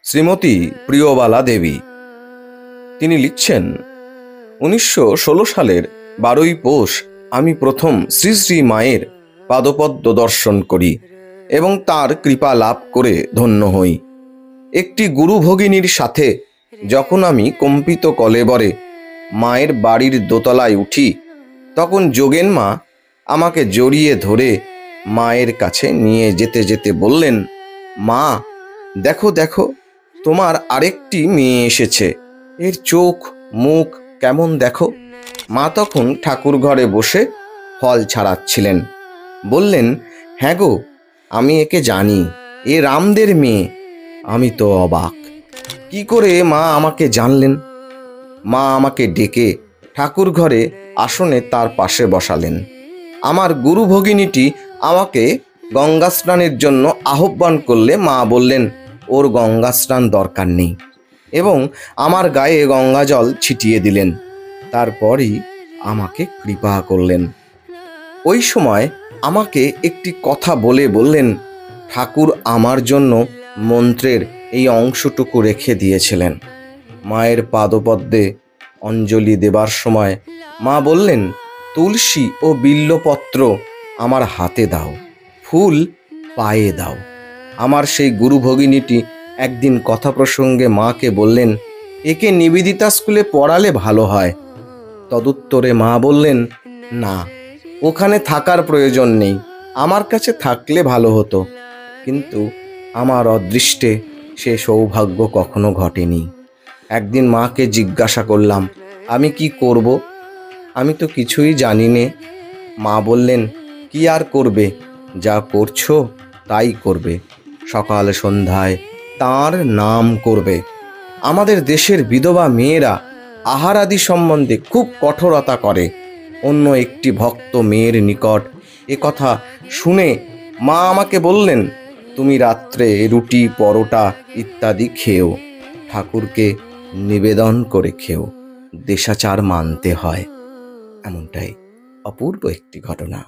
শ্রীমতী প্রিয়বালা দেবী। তিনি লিখছেন, 1916 সালের 12ই পৌষ আমি প্রথম শ্রী শ্রী মায়ের পাদপদ্ম দর্শন করি এবং তার কৃপা লাভ করে ধন্য হই। একটি গুরু ভগিনীর সাথে যখন আমি কম্পিত কলেবরে মায়ের বাড়ির দোতলায় উঠি, তখন যোগেন মা আমাকে জড়িয়ে ধরে মায়ের কাছে নিয়ে যেতে যেতে বললেন, মা দেখো দেখো, তোমার আরেকটি মেয়ে এসেছে, এর চোখ মুখ কেমন দেখো। মা তখন ঠাকুর ঘরে বসে ফল ছাড়াচ্ছিলেন। বললেন, হ্যাঁ গো, আমি একে জানি, এ রামদের মেয়ে। আমি তো অবাক, কি করে মা আমাকে জানলেন? মা আমাকে ডেকে ঠাকুর ঘরে আসনে তার পাশে বসালেন। আমার গুরু ভগিনীটি আমাকে গঙ্গা স্নানের জন্য আহ্বান করলে মা বললেন, ওর গঙ্গা স্নান দরকার নেই, এবং আমার গায়ে গঙ্গা জল ছিটিয়ে দিলেন। তারপরই আমাকে কৃপা করলেন। ওই সময় আমাকে একটি কথা বলে বললেন, ঠাকুর আমার জন্য মন্ত্রের এই অংশটুকু রেখে দিয়েছিলেন। মায়ের পাদপদ্মে অঞ্জলি দেবার সময় মা বললেন, তুলসী ও বিল্বপত্র আমার হাতে দাও, ফুল পায়ে দাও। আমার সেই গুরু ভগিনীটি একদিন কথা প্রসঙ্গে মাকে বললেন, একে নিবেদিতা স্কুলে পড়ালে ভালো হয়। তদুত্তরে মা বললেন, না, ওখানে থাকার প্রয়োজন নেই, আমার কাছে থাকলে ভালো হতো। কিন্তু আমার অদৃষ্টে সে সৌভাগ্য কখনো ঘটেনি। একদিন মাকে জিজ্ঞাসা করলাম, আমি কি করব? আমি তো কিছুই জানি নে। মা বললেন, কি আর করবে, যা করছো তাই করবে। সকাল সন্ধ্যায় তাঁর নাম করবে। আমাদের দেশের বিধবা মেয়েরা আহার আদি সম্বন্ধে খুব কঠোরতা করে। অন্য একটি ভক্ত মেয়ের নিকট এ কথা শুনে মা আমাকে বললেন, তুমি রাত্রে রুটি পরোটা ইত্যাদি খেও, ঠাকুরকে নিবেদন করে খেও, দেশাচার মানতে হয়। এমনটাই অপূর্ব একটি ঘটনা।